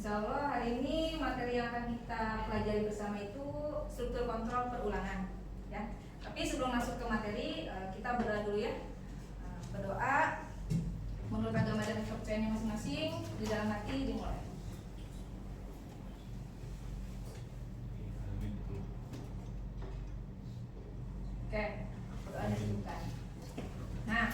Insya Allah hari ini materi yang akan kita pelajari bersama itu struktur kontrol perulangan, ya. Tapi sebelum masuk ke materi, kita berdoa dulu ya. Berdoa menurut agama dan kepercayaannya masing-masing, di dalam hati dimulai. Oke, berdoa disebutkan. Nah,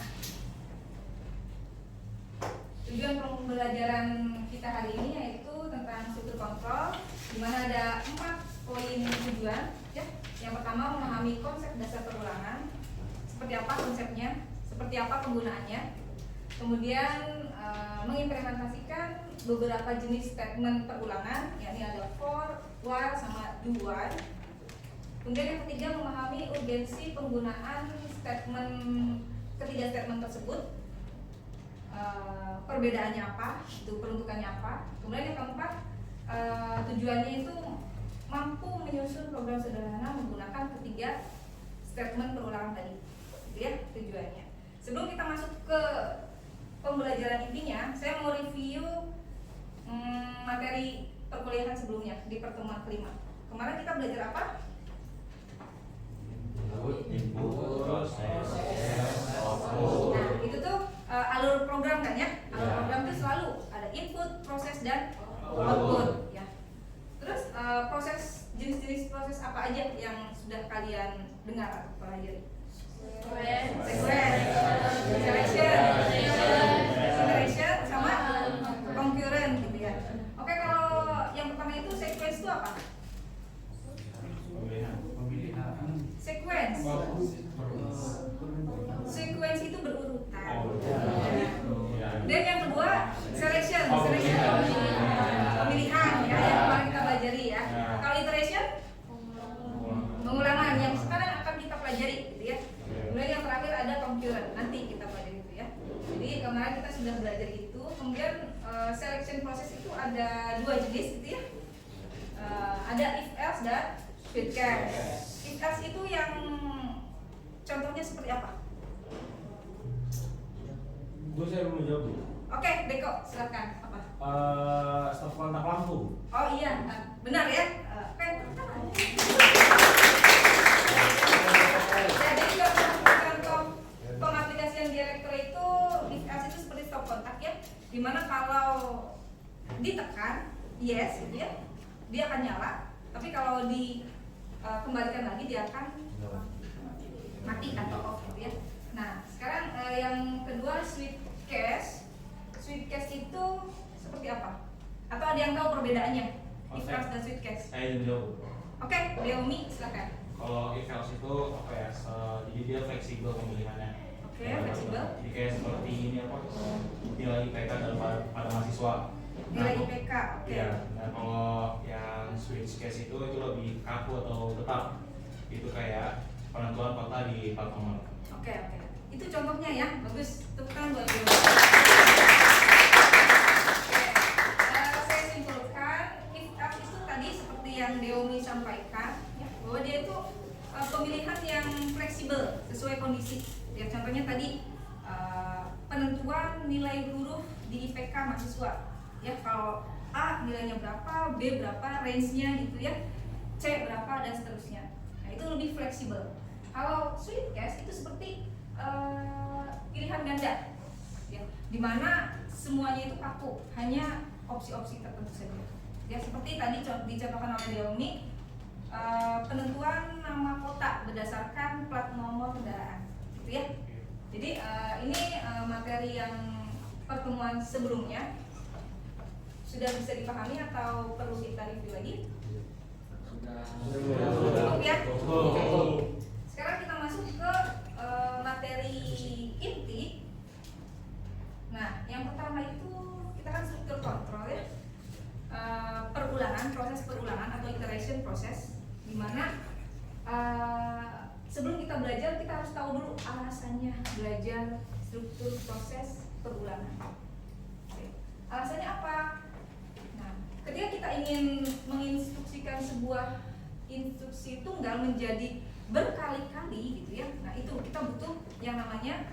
tujuan pembelajaran kita hari ini yaitu tentang struktur kontrol, di mana ada 4 poin tujuan. Ya. Yang pertama, memahami konsep dasar perulangan, seperti apa konsepnya, seperti apa penggunaannya. Kemudian mengimplementasikan beberapa jenis statement perulangan, yakni ada for, while, sama do while. Kemudian yang ketiga, memahami urgensi penggunaan ketiga statement tersebut. Perbedaannya apa, itu peruntukannya apa. Kemudian yang keempat, tujuannya itu mampu menyusun program sederhana menggunakan ketiga statement perulangan tadi, itu ya tujuannya. Sebelum kita masuk ke pembelajaran intinya, saya mau review materi perkuliahan sebelumnya di pertemuan kelima. Kemarin kita belajar apa? Input, proses, output. Nah, itu tuh alur program kan ya? Alur program itu selalu ada input, proses, dan output ya. Terus jenis-jenis proses apa aja yang sudah kalian dengar atau pelajari? Sequence, selection, iteration, sama concurrent gitu ya. Oke, kalau yang pertama itu sequence itu apa? Sequence itu berurutan. Dan yang kedua selection pemilihan ya, yang kemarin kita pelajari ya. Kalau iteration pengulangan yang sekarang akan kita pelajari gitu ya. Kemudian yang terakhir ada concurrent, nanti kita pelajari itu ya. Jadi kemarin kita sudah belajar itu. Kemudian selection proses itu ada 2 jenis gitu ya. Ada if else dan with case. If else itu yang contohnya seperti apa? Saya belum jawab. Oke, Deko, silakan. Apa? Stop kontak lampu. Oh iya, benar ya. Oke. Jadi contoh pengaplikasian direktur itu if else itu seperti stop kontak ya. Dimana kalau ditekan yes, gitu ya, dia akan nyala. Tapi kalau dikembalikan lagi dia akan mati atau off gitu ya. Nah, sekarang yang kedua switch case. Switch case itu seperti apa? Atau ada yang tahu perbedaannya? If else dan switch case. Saya jawab. Oke, Deomi silakan. Kalau if else itu apa ya? Jadi dia fleksibel pemilihannya. Oke, fleksibel. Jadi kayak seperti ini apa? Nilai IPK dalam pada mahasiswa. Nilai IPK. Oke. Iya. Nah, kalau yang switch case itu lebih kaku atau tetap. Itu kayak penentuan kota di plat nomor. Oke. Itu contohnya ya, bagus. Tepuk tangan buat Deomi. Saya simpulkan, if else itu tadi seperti yang Deomi sampaikan, ya, bahwa dia itu pemilihan yang fleksibel sesuai kondisi. Ya, contohnya tadi penentuan nilai huruf di IPK mahasiswa. Ya, kalau A nilainya berapa, B berapa, range-nya gitu ya, C berapa dan seterusnya. Nah, itu lebih fleksibel. Kalau switch case itu seperti pilihan ganda, ya, dimana semuanya itu kaku, hanya opsi-opsi tertentu saja. Ya, seperti tadi dicontohkan oleh Deomi, penentuan nama kota berdasarkan plat nomor kendaraan, gitu ya. Jadi ini materi yang pertemuan sebelumnya sudah bisa dipahami atau perlu kita review lagi? Cukup ya. Sekarang kita masuk ke materi inti. Nah, yang pertama itu kita kan struktur kontrol ya, proses perulangan atau iteration proses, dimana sebelum kita belajar kita harus tahu dulu alasannya belajar struktur proses perulangan. Alasannya apa? Nah, ketika kita ingin menginstruksikan sebuah instruksi tunggal menjadi berkali-kali gitu ya. Nah, itu kita butuh yang namanya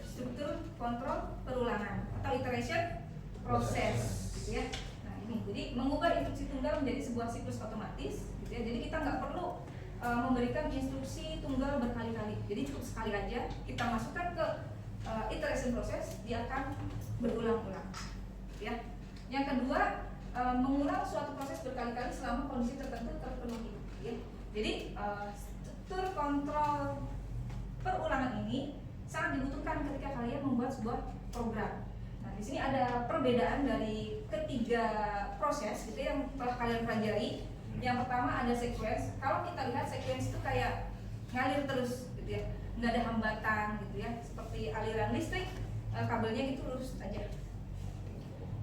struktur kontrol perulangan atau iteration proses gitu ya. Nah, ini. Jadi mengubah instruksi tunggal menjadi sebuah siklus otomatis, gitu ya. Jadi kita nggak perlu memberikan instruksi tunggal berkali-kali. Jadi cukup sekali aja kita masukkan ke iteration proses, dia akan berulang-ulang. Ya. Yang kedua, mengulang suatu proses berkali-kali selama kondisi tertentu terpenuhi. Ya. Jadi struktur kontrol perulangan ini sangat dibutuhkan ketika kalian membuat sebuah program. Nah, di sini ada perbedaan dari ketiga proses gitu yang telah kalian pelajari. Yang pertama ada sequence. Kalau kita lihat sequence itu kayak ngalir terus gitu ya, nggak ada hambatan gitu ya, seperti aliran listrik, kabelnya gitu lurus aja.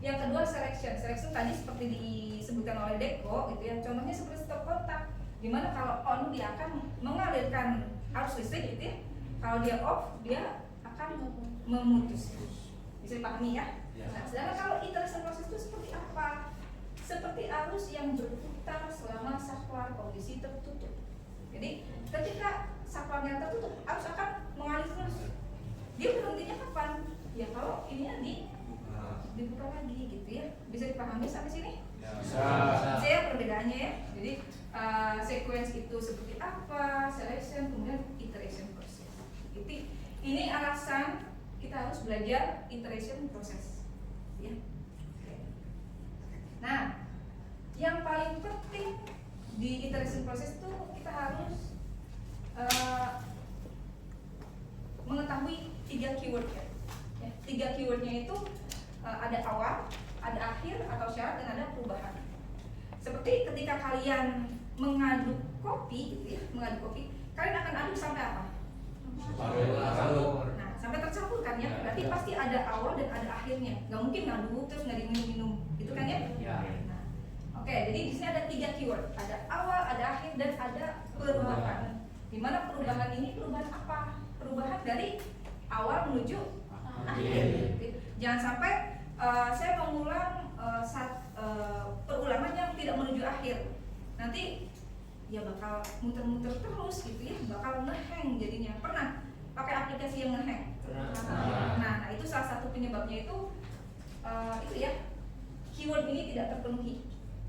Yang kedua selection. Selection tadi seperti disebutkan oleh Deko gitu ya, contohnya seperti stop kontak, dimana kalau on dia akan mengalirkan arus listrik gitu ya, kalau dia off dia akan memutus. Bisa dipahami ya? Nah, sedangkan kalau iteration proses itu seperti apa? Seperti arus yang berputar selama saklar kondisi tertutup. Jadi ketika saklarnya tertutup, arus akan mengalir terus. Dia berhentinya kapan? Ya kalau ininya dibuka lagi gitu ya. Bisa dipahami sampai sini? Bisa. Bisa ya perbedaannya ya. Jadi sequence itu seperti apa, selection, kemudian iteration proses. Ini alasan kita harus belajar iteration proses. Ya. Nah, yang paling penting di iteration proses itu kita harus mengetahui 3 keywordnya. Ya, 3 keywordnya itu ada awal, ada akhir atau syarat, dan ada perubahan. Seperti ketika kalian mengaduk kopi, gitu ya, kalian akan aduk sampai apa? Nah, sampai tercampur kan ya, berarti pasti ada awal dan ada akhirnya. Gak mungkin ngaduk terus nggak diminum-minum, gitu kan ya? Nah, oke, jadi di sini ada 3 keyword, ada awal, ada akhir, dan ada perubahan. Dimana perubahan ini perubahan apa? Perubahan dari awal menuju akhir. Jangan sampai saya mengulang perulangan yang tidak menuju akhir. Nanti ya bakal muter-muter terus gitu ya, bakal nge-hang jadinya. Pernah pakai aplikasi yang nge-hang? Nah, itu salah satu penyebabnya itu ya, keyword ini tidak terpenuhi.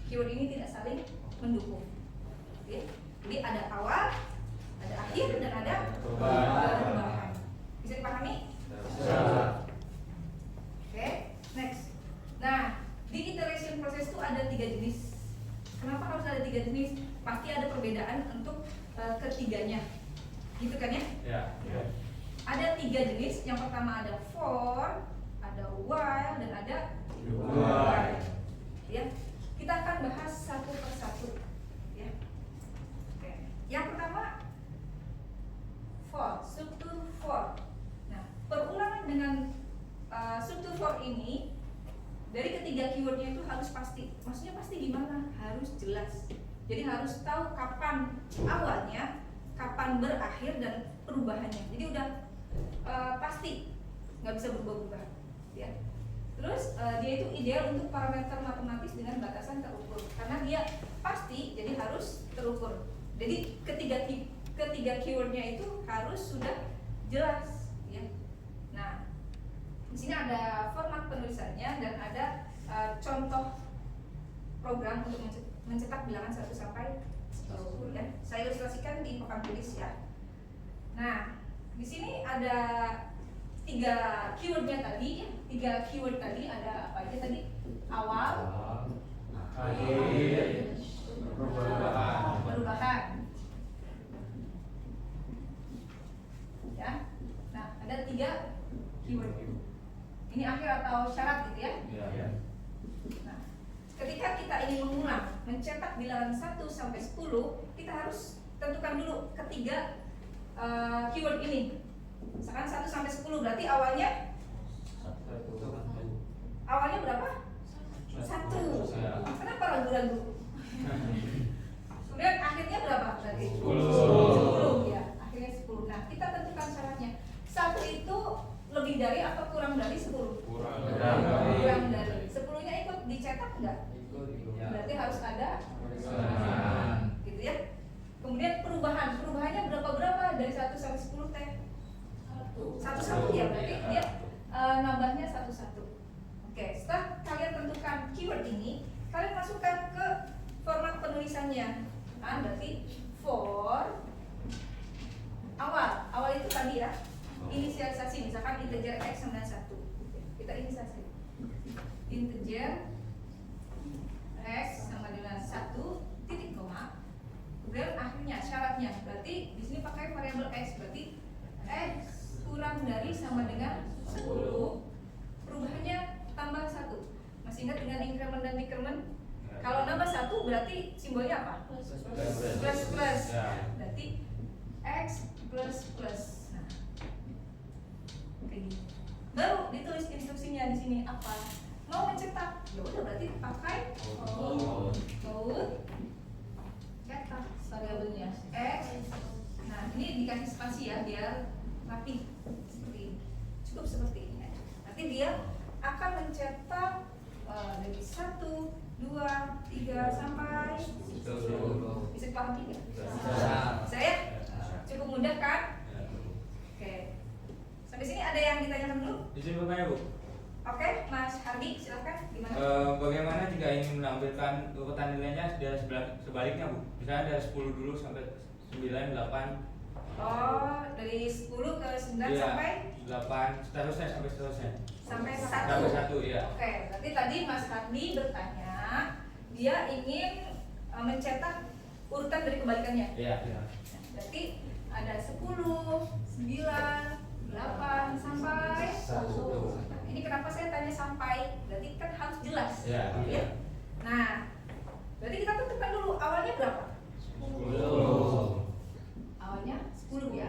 Keyword ini tidak saling mendukung. Oke. Jadi ada awal, ada akhir, dan ada perubahan. Bisa dipahami? Bisa. Oke, next. Nah, di iteration proses itu ada 3 jenis. Kenapa harus ada 3 jenis? Pasti ada perbedaan untuk ketiganya, gitu kan ya? Ya. Ada 3 jenis. Yang pertama ada for, ada while, dan ada While. Ya, kita akan bahas satu persatu. Ya. Oke. Yang pertama for, struktur for. Nah, perulangan dengan struktur for ini dari ketiga keywordnya itu harus pasti. Maksudnya pasti gimana? Harus jelas. Jadi harus tahu kapan awalnya, kapan berakhir, dan perubahannya. Jadi udah pasti, nggak bisa berubah-ubah. Ya. Terus dia itu ideal untuk parameter matematis dengan batasan terukur. Karena dia pasti, jadi harus terukur. Jadi ketiga keywordnya itu harus sudah jelas. Ya. Nah, di sini ada format penulisannya dan ada contoh program untuk mencetak bilangan 1 sampai 10 ya. Saya ilustrasikan di papan tulis ya. Nah, di sini ada 3 keywordnya tadi. 3 keyword tadi ada apa aja tadi? Awal, Akhir, perubahan. Ya. Nah, ada 3 keyword. Ini akhir atau syarat gitu ya. Ya. Nah, ketika kita ingin mengulang, mencetak bilangan 1 sampai 10, kita harus tentukan dulu ketiga keyword ini. Misalkan 1 sampai 10 berarti awalnya berapa? 1. Kenapa ragu-ragu? Kemudian akhirnya berapa berarti? 10 ya, akhirnya 10. Nah, kita tentukan syaratnya. 1 itu lebih dari atau kurang dari 10? Kurang dari. 10-nya ikut dicetak enggak? Berarti harus ada gitu ya. Kemudian perubahannya berapa dari 1 sampai 10 teh? 1 ya, berarti dia nambahnya 1. Oke, setelah kalian tentukan keyword ini, penulisannya. Berarti for awal itu tadi ya, inisialisasi, misalkan integer x sama dengan 1. Kita inisialisasi. Integer x sama dengan 1 titik koma. Kemudian akhirnya syaratnya berarti di sini pakai variabel x, berarti x kurang dari sama dengan 10. Perubahannya tambah 1. Masih ingat dengan increment dan decrement? Kalau nambah 1 berarti simbolnya apa? Plus. Berarti x plus. Nah, kayak gini. Baru ditulis instruksinya di sini apa? Mau mencetak, ya udah berarti pakai out. Cetak variabelnya x. Nah, ini dikasih spasi ya biar rapi seperti ini. Cukup seperti ini. Nanti dia akan mencetak dari 1, 2, 3 sampai 10. Bisa dipahami nggak? Saya cukup mudah kan? Oke. Sampai sini ada yang ditanyakan dulu? Izin bertanya Bu. Oke, Mas Hardi silakan. Gimana? Bagaimana jika ingin menampilkan urutan nilainya dari sebaliknya Bu? Misalnya dari 10 dulu sampai 9, 8. Oh, dari 10 ke 9 sampai 8 seterusnya sampai 1. Sampai 1 ya. Oke, berarti tadi Mas Hardi bertanya, dia ingin mencetak urutan dari kebalikannya. Iya. Berarti ada 10, 9, 8 sampai 1. Nah, ini kenapa saya tanya sampai? Berarti kan harus jelas. Iya. Ya. Nah, berarti kita tentukan dulu awalnya berapa? 10. Awalnya 10 ya.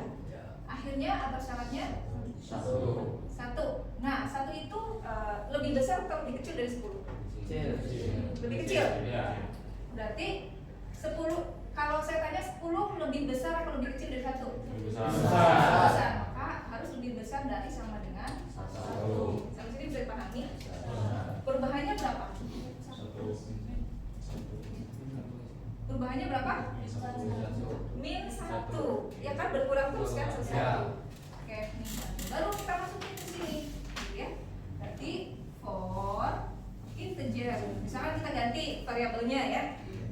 Akhirnya atau syaratnya 1. Nah, 1 itu lebih besar atau lebih kecil dari 10? Lebih kecil. Iya. Berarti 10, kalau saya tanya 10 lebih besar atau lebih kecil dari 1? Lebih besar. Besar. Maka harus lebih besar dari sama dengan 1. Sampai sini bisa dipahami? Perubahannya berapa? Perubahannya berapa? Min 1. Ya kan berkurang terus kan selesai. Ya. Oke, min 1. Baru kita masukin ke sini. Ya. Berarti for integer. Misalkan kita ganti variabelnya ya.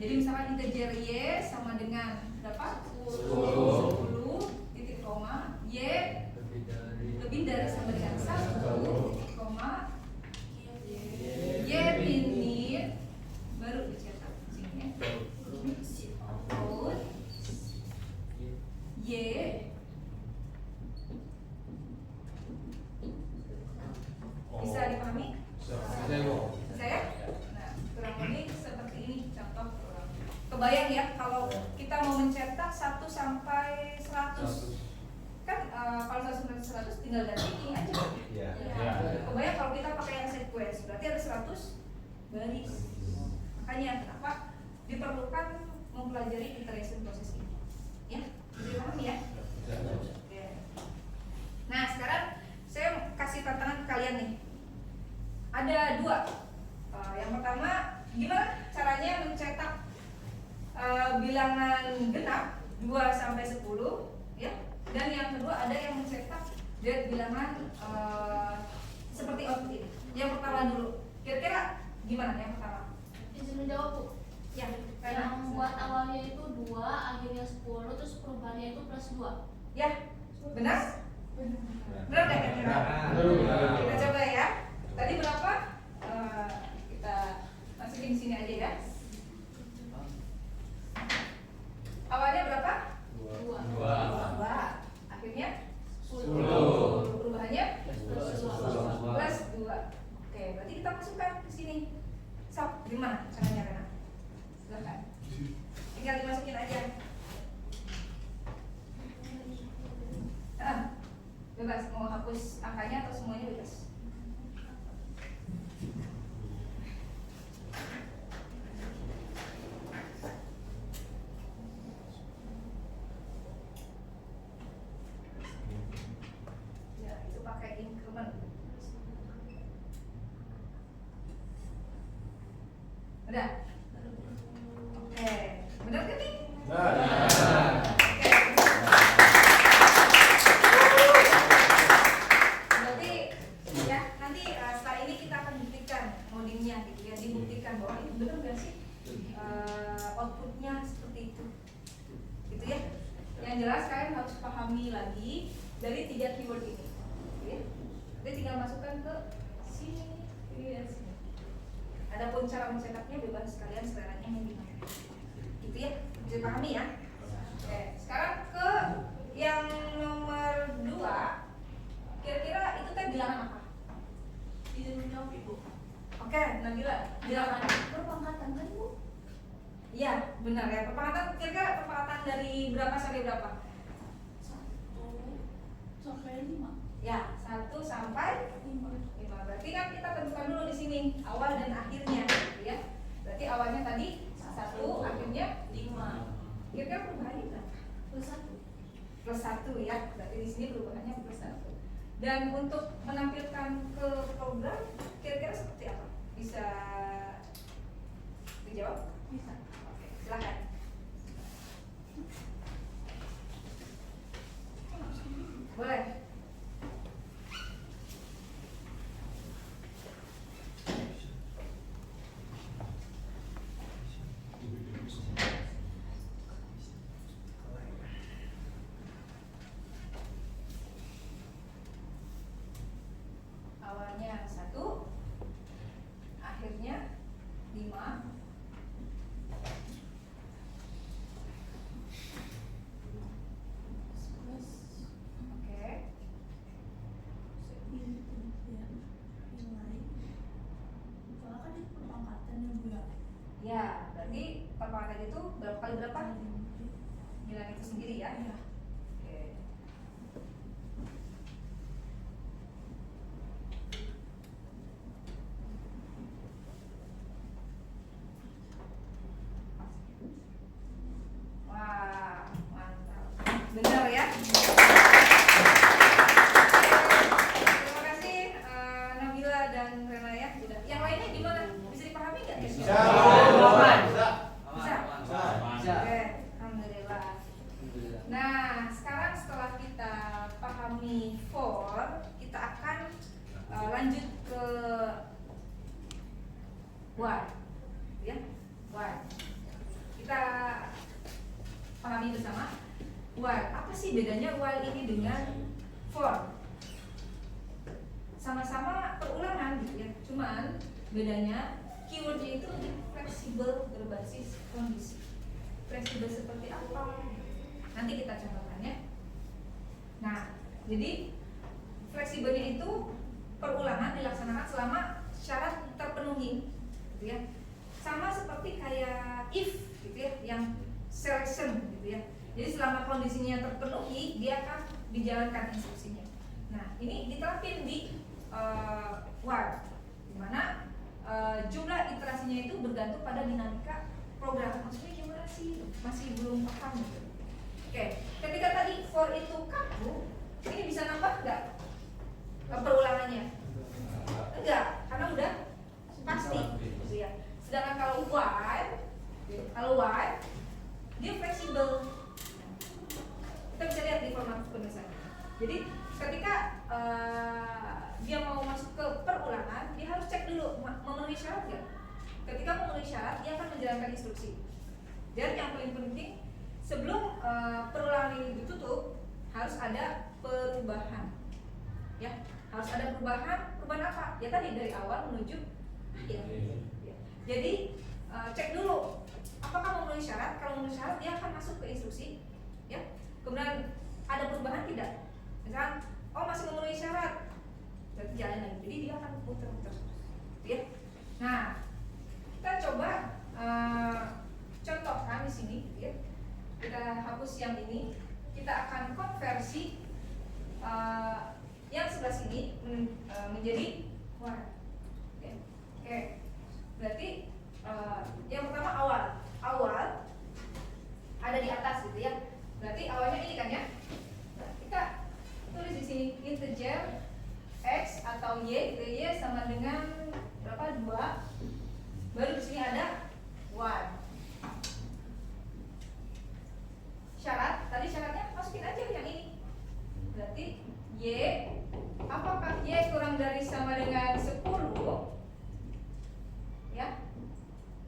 Jadi misalkan integer y sama dengan berapa? 10 titik koma y lebih dari sama dengan 1 titik koma y min baru dicetak di sini ya. Output y bisa dipahami? Bisa ya? Nah, kurang lebih seperti ini contoh. Kebayang ya kalau kita mau mencetak 1 sampai 100 kan kalau 1 sampai 100 tinggal ganti ini aja. Iya. Kebayang kalau kita pakai yang sequence berarti ada 100 baris. Makanya kenapa diperlukan mempelajari iteration proses ini. Ya, bisa dipahami ya? Oke. Nah, sekarang saya kasih tantangan ke kalian nih. Ada 2. Yang pertama, gimana caranya mencetak bilangan genap 2 sampai 10 ya. Dan yang kedua ada yang mencetak dari bilangan seperti output ini. Yang pertama dulu. Kira-kira gimana yang pertama? Izin menjawab Bu. Ya, Yang buat awalnya itu 2, akhirnya 10, terus perubahannya itu plus 2. Ya, benar? Benar nggak kira-kira? Benar. Kita coba ya. Tadi berapa? Kita masukin di sini aja ya. Awalnya berapa? 2. 2. Akhirnya 10. Perubahannya Plus 2. plus 2. Oke, berarti kita masukkan ke sini. Sok, gimana caranya Rena? Silakan. Tinggal dimasukin aja. Bebas, mau hapus angkanya atau semuanya bebas. Ya, itu pakai increment. Udah? Oke, benar kan nih? Oke. Berarti ya nanti setelah ini kita akan buktikan codingnya gitu ya, dibuktikan bahwa ini benar nggak sih outputnya seperti itu, gitu ya. Yang jelas kalian harus pahami lagi dari 3 keyword ini, gitu ya. Jadi tinggal masukkan ke sini, dan sini. Adapun cara mencetaknya bebas kalian seleranya yang gimana, gitu ya. Bisa pahami ya. Oke, sekarang ke yang nomor 2. Kira-kira itu teh bilangan apa? Izin menjawab Ibu. Oke, Nabila, bilangan. Perpangkatan kan Bu? Iya, benar ya. Perpangkatan, kira-kira perpangkatan dari berapa sampai berapa? 1 sampai 5. Ya, 1 sampai 5. Berarti kan kita tentukan dulu di sini awal dan akhirnya, gitu ya. Berarti awalnya tadi 1, akhirnya 5. Kira-kira perubahannya berapa? Plus 1 ya. Berarti di sini perubahannya plus 1. Dan untuk menampilkan ke program kira-kira seperti apa? Bisa dijawab? Bisa. Oke, silakan. Boleh. Awalnya 1, akhirnya 5. Oke. Ya, berarti perpangkatan itu berapa kali berapa? Nilai itu sendiri ya? Oke. Wah, mantap. Benar ya? Terima kasih Nabila dan Rena ya. Yang lainnya gimana? Bisa dipahami nggak? Bisa. Bisa. Oke, alhamdulillah. Nah, sekarang setelah kita pahami for, kita akan lanjut ke why, ya, why. Kita pahami bersama why. Apa sih bedanya why ini dengan for? Sama-sama perulangan gitu ya, cuman bedanya keywordnya itu lebih fleksibel berbasis kondisi. Fleksibel seperti apa? Nanti kita contohkan ya. Nah, jadi fleksibelnya itu perulangan dilaksanakan selama syarat terpenuhi, gitu ya. Sama seperti kayak if, gitu ya, yang selection, gitu ya. Jadi selama kondisinya terpenuhi, dia akan dijalankan instruksinya. Nah, ini diterapin di while, dimana jumlah iterasinya itu bergantung pada dinamika program. Maksudnya gimana sih? Masih belum paham gitu. Oke, ketika tadi for itu kaku, ini bisa nambah nggak perulangannya? Enggak, karena udah pasti gitu ya. Sedangkan kalau while dia fleksibel. Kita bisa lihat di format penulisannya. Jadi ketika dia mau masuk ke perulangan, dia harus cek dulu memenuhi syarat nggak. Ketika memenuhi syarat, dia akan menjalankan instruksi. Dan yang paling penting, sebelum perulangan ini ditutup, harus ada perubahan. Ya, harus ada perubahan. Perubahan apa? Ya tadi dari awal menuju akhir. Ya. Jadi cek dulu apakah memenuhi syarat. Kalau memenuhi syarat, dia akan masuk ke instruksi. Ya. Kemudian ada perubahan tidak? Misalkan, oh masih memenuhi syarat, berarti jalan lagi. Jadi dia akan putar-putar. Ya. Nah, kita coba contohkan di sini, ya. Kita hapus yang ini, kita akan konversi yang sebelah sini menjadi while. Oke. Berarti yang pertama awal ada di atas gitu ya. Berarti awalnya ini kan ya. Nah, kita tulis di sini integer x atau y gitu, y sama dengan berapa? 2. Baru di sini ada y. Syarat, tadi syaratnya masukin aja yang ini. Berarti y, apakah y kurang dari sama dengan 10? Ya.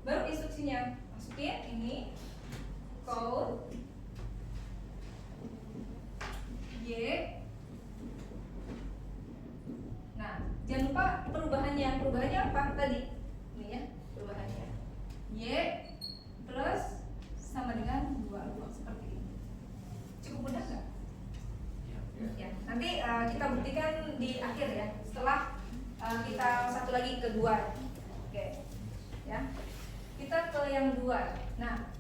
Baru instruksinya masuk. masukin ini code Y. Nah, jangan lupa perubahannya apa tadi? Ini ya, perubahannya Y plus sama dengan 2 seperti ini. Cukup mudah nggak? Ya, nanti kita buktikan di akhir ya, setelah kita satu lagi kedua. Oke, ya. Kita ke yang 2. Nah,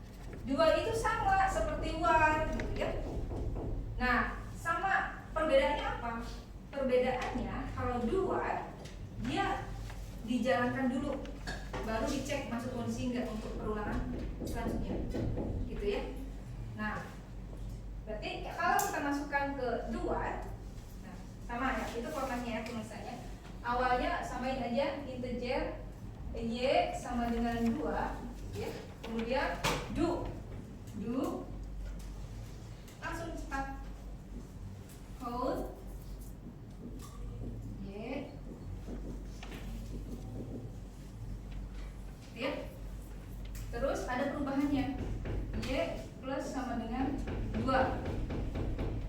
2 itu sama seperti 1 gitu ya. Nah, sama, perbedaannya apa? Perbedaannya kalau 2 dia dijalankan dulu, baru dicek masuk kondisi enggak untuk perulangan selanjutnya, gitu ya. Nah, berarti kalau kita masukkan ke 2, nah sama ya, itu formatnya ya tulisannya. Awalnya samain aja integer Y sama dengan 2 ya. Kemudian do langsung cepat code Y ya. Terus ada perubahannya Y plus sama dengan 2.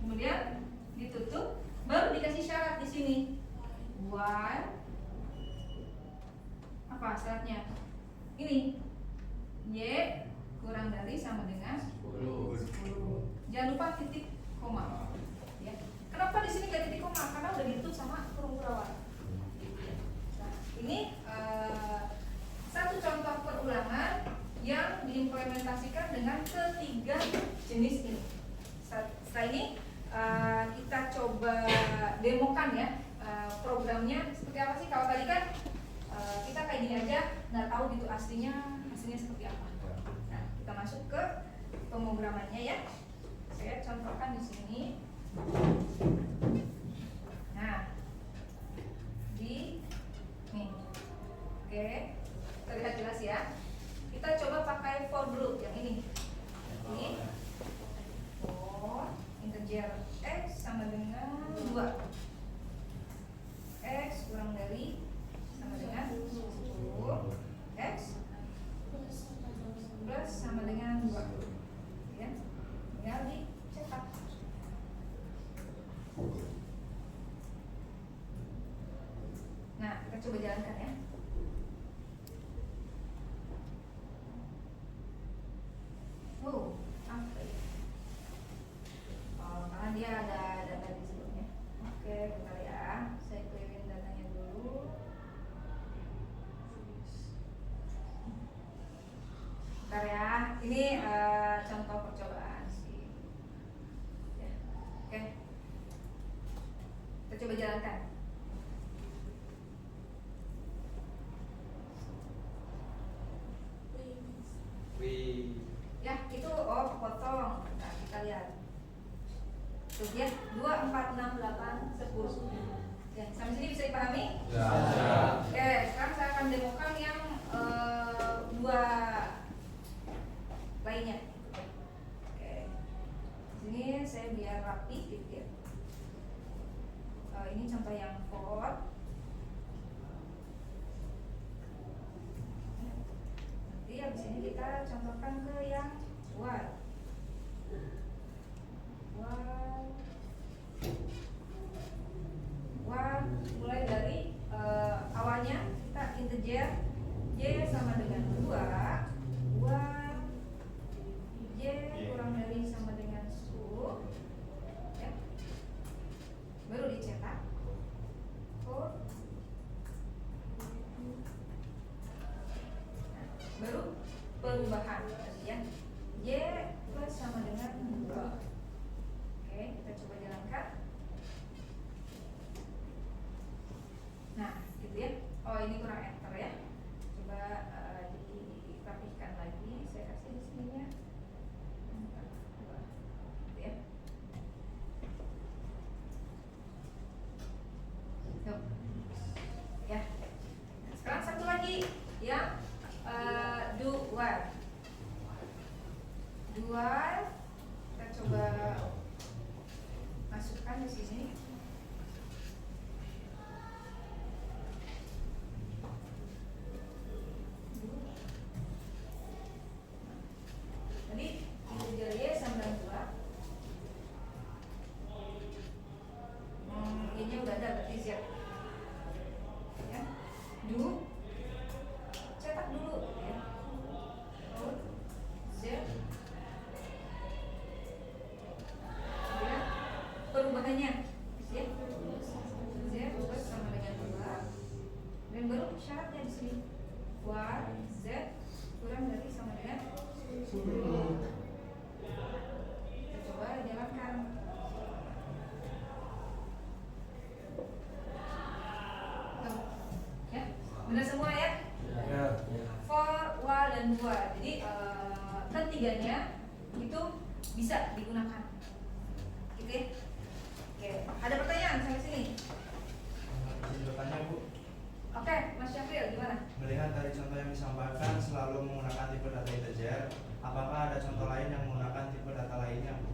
Kemudian ditutup, baru dikasih syarat di sini. While apa syaratnya? Ini Y kurang dari sama dengan 10. Jangan lupa titik koma. Ya. Kenapa di sini nggak titik koma? Karena udah ditutup sama kurung kurawat. Nah, ini satu contoh perulangan yang diimplementasikan dengan ketiga jenis ini. Setelah ini kita coba demokan ya programnya seperti apa sih. Kalau tadi kan kita kayak gini aja nggak tahu gitu hasilnya seperti apa. Nah, kita masuk ke pemrogramannya ya. Saya contohkan di sini. Nah, di nih, oke, terlihat jelas ya. Kita coba pakai for loop yang ini. Ini for integer x sama dengan 2. X kurang dari sama dengan 10. X plus sama dengan 2. Ya. Tinggal dicetak. Nah, kita coba jalankan ya. Oh, apa ya? Oh, karena dia ada data di sebelumnya. Oke, bentar ya. Saya clearin datanya dulu. Bentar ya. Ini contoh percobaan sih. Ya. Oke. Kita coba jalankan. Ya, itu potong. Nah, kita lihat. Tuh ya, 2, 4, 6, 8, 10. Ya, sampai sini bisa dipahami? Ya. Oke, sekarang saya akan demokan yang 2 lainnya. Oke. Di sini saya biar rapi gitu ya. Ini contoh yang for. Nanti habis ini kita contohkan ke yang while. While mulai dari awalnya kita integer Y sama dengan 2. While Y kurang dari sama dengan 10 ya. Baru dicetak code. Nah, baru perubahan ya. Y plus sama dengan 2. Oke, kita coba jalankan. Nah, gitu ya. Oh, ini kurang enter ya. Coba dirapihkan lagi. Saya kasih di sininya. Gitu ya. Tuh. Ya. Nah, sekarang satu lagi yang do while. Do while. Kita coba masukkan di sini. dan dua. Jadi ketiganya itu bisa digunakan. Gitu ya. Oke, ada pertanyaan sampai sini? Jawabannya Bu, Oke, Mas Syafril gimana? melihat dari contoh yang disampaikan selalu menggunakan tipe data integer, apakah ada contoh lain yang menggunakan tipe data lainnya Bu?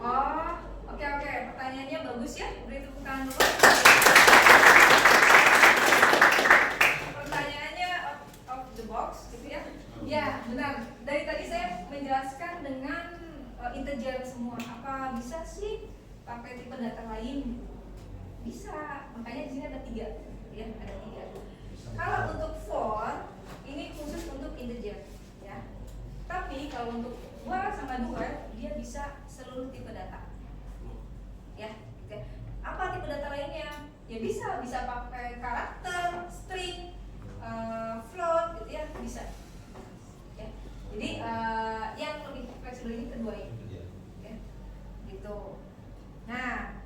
Oh, oke. Pertanyaannya bagus ya. Beri tepuk tangan dulu. Pertanyaannya out of the box gitu ya. Ya, benar. Dari tadi saya menjelaskan dengan integer semua. Apa bisa sih pakai tipe data lain? Bisa. Makanya di sini ada 3, ya, ada 3. Kalau untuk for ini khusus untuk integer, ya. Tapi kalau untuk while sama do while dia bisa seluruh tipe data. Ya, gitu ya. Apa tipe data lainnya? Ya bisa pakai karakter, string, float gitu ya, bisa. Ya. Jadi yang lebih fleksibel ini kedua ini. Ya. Gitu. Nah,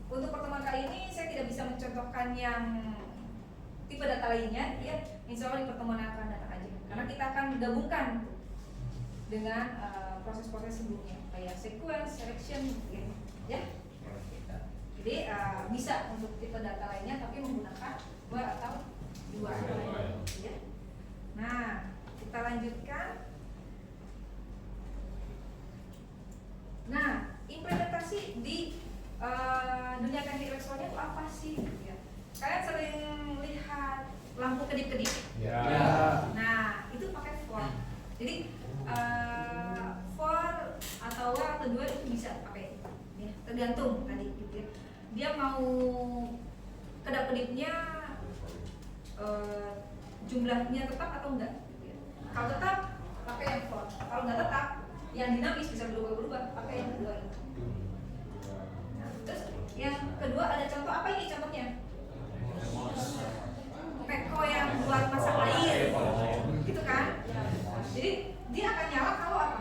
untuk pertemuan kali ini saya tidak bisa mencontohkan yang tipe data lainnya, ya. Insya Allah di pertemuan yang akan datang aja. Karena kita akan gabungkan dengan proses-proses sebelumnya, kayak sequence, selection, gitu, ya. Jadi bisa untuk tipe data lainnya, tapi menggunakan while atau do while. Ya. Nah, kita lanjutkan. Nah, implementasi di dunia teknik elektronik itu apa sih? Ya. Kalian sering lihat lampu kedip-kedip? Ya. Nah, itu pakai for. Jadi for atau while kedua itu bisa pakai, ya, tergantung tadi gitu ya. Dia mau kedap-kedipnya jumlahnya tetap atau enggak? Gitu ya. Kalau tetap pakai yang for. Kalau enggak tetap, yang dinamis bisa berubah-ubah, pakai yang kedua ini. Nah, terus yang kedua ada contoh apa ini contohnya? Peko yang buat masak air, gitu kan? Jadi dia akan nyala kalau apa?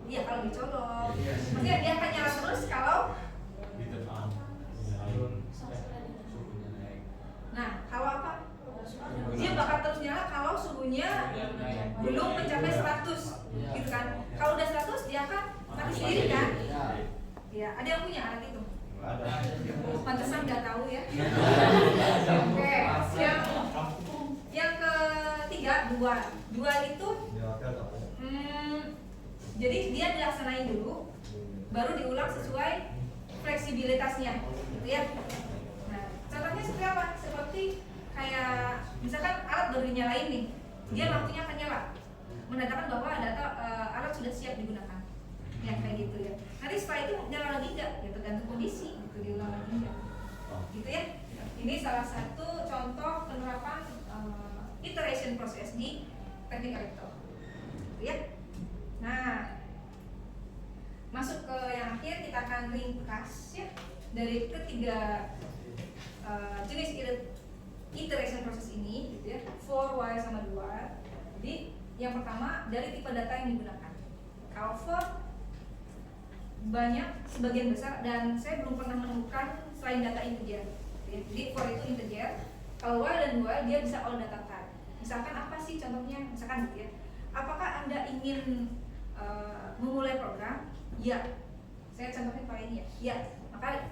Iya, kalau dicolok. Maksudnya dia akan nyala terus kalau nah, kalau apa? Dia bakal terus nyala kalau suhunya belum mencapai 100, gitu kan? Kalau udah 100 dia akan mati sendiri kan? Ya, ada yang punya alat itu? Pantesan nggak tahu ya. Oke, yang ketiga dua itu jadi dia dilaksanain dulu, baru diulang sesuai fleksibilitasnya, gitu ya. Nah, contohnya seperti apa? Seperti kayak misalkan alat baru dinyalain nih, dia lampunya akan nyala, menandakan bahwa alat sudah siap digunakan, ya kayak gitu ya. Nanti setelah itu nyala lagi enggak? Ya tergantung kondisi, gitu, diulang lagi enggak, gitu ya. Ini salah satu contoh penerapan iteration proses di teknik elektro, gitu ya. Nah, masuk ke yang akhir, kita akan ringkas ya dari ketiga jenis iteration proses ini, gitu ya, for, while, sama do while. Jadi yang pertama dari tipe data yang digunakan. Kalau for banyak, sebagian besar, dan saya belum pernah menemukan selain data integer, gitu ya. Jadi for itu integer. Kalau while dan do while dia bisa all data type. Misalkan apa sih contohnya? Misalkan gitu ya. Apakah Anda ingin memulai program? Ya. Saya contohnya pakai ini ya. Ya. Maka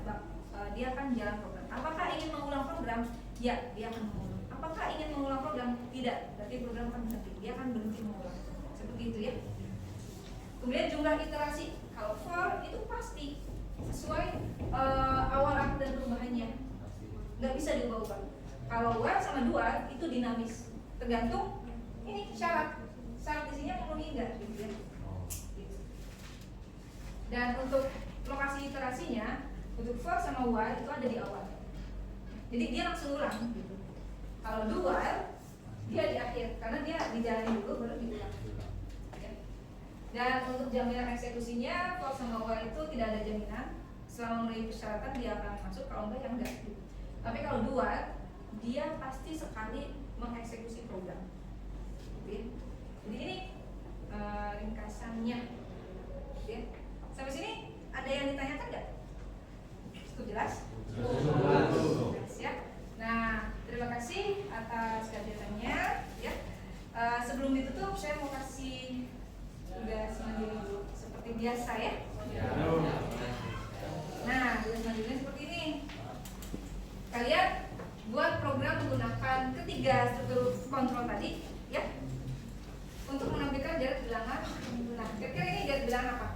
dia akan jalan program. Apakah ingin mengulang program? Ya, dia akan mengulang. Apakah ingin mengulang program? Tidak. Berarti program akan berhenti. Dia akan berhenti mengulang. Seperti itu ya. Kemudian jumlah iterasi. Kalau for itu pasti sesuai awal, akhir, dan perubahannya. Nggak bisa diubah-ubah. Kalau while sama do while itu dinamis. Tergantung ini syarat isinya memenuhi enggak, gitu ya. Dan untuk lokasi iterasinya, untuk for sama while itu ada di awal. Jadi dia langsung ulang, gitu. Kalau do while dia di akhir, karena dia dijalani dulu baru diulang. Ya. Dan untuk jaminan eksekusinya, for sama while itu tidak ada jaminan. Selama memenuhi persyaratan dia akan masuk, kalau enggak ya enggak. Tapi kalau do while dia pasti sekali mengeksekusi program. Gitu. Jadi ini ringkasannya, ya. Sampai sini ada yang ditanyakan nggak? Itu jelas? Jelas ya. Nah, terima kasih. atas kegiatannya ya. Sebelum ditutup saya mau kasih tugas mandiri dulu seperti biasa ya. Nah, tugas mandirinya seperti ini. Kalian buat program menggunakan ketiga struktur kontrol tadi ya, untuk menampilkan jarak bilangan. Nah, kira-kira ini jarak bilangan apa?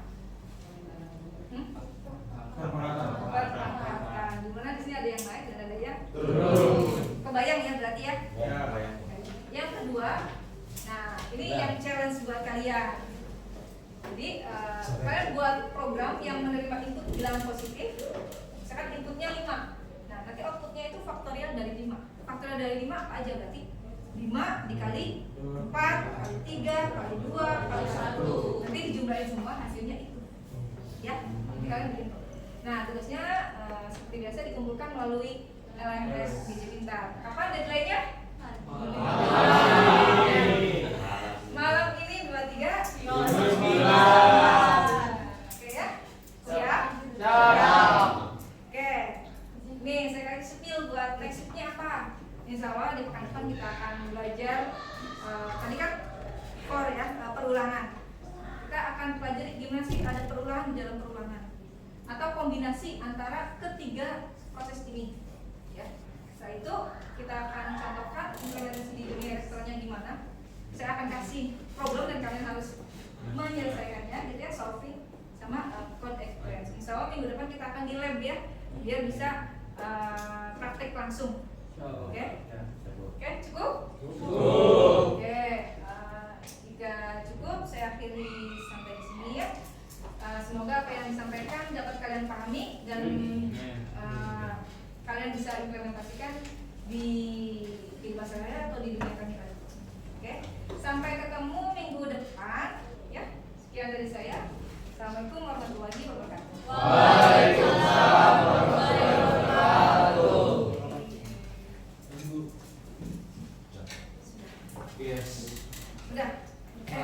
Perangkatan. Dimana di sini ada yang naik dan ada yang turun. Kebayang ya berarti ya? Ya, bayang. Yang kedua, nah ini yang challenge buat kalian. Jadi kalian buat program yang menerima input bilangan positif. Misalkan inputnya 5. Nah, nanti outputnya itu faktorial dari 5. Faktorial dari 5 apa aja berarti? 5 dikali 4 kali 3 kali 2 kali 1. Nanti dijumlahin semua hasilnya itu. Ya, nanti kalian bikin. Nah, tugasnya seperti biasa dikumpulkan melalui LMS Biji Pintar. Kapan deadline-nya? Malam ini 23 Oke ya? Siap? Oke. Nih, saya kasih spill buat next week-nya apa? Insya Allah di pekan depan kita akan belajar tadi kan core ya, perulangan. Kita akan pelajari gimana sih ada perulangan di dalam perulangan atau kombinasi antara ketiga proses ini ya. Setelah itu kita akan contohkan implementasi di dunia restorannya gimana. Saya akan kasih problem dan kalian harus menyelesaikannya gitu ya, solving sama code experience. Insya Allah minggu depan kita akan di lab ya, biar bisa praktek langsung. Oke? Oke, cukup? Oke, jika cukup saya akhiri sampai di sini ya. Semoga apa yang disampaikan dapat kalian pahami dan kalian bisa implementasikan di kehidupan sehari-hari atau di dunia kami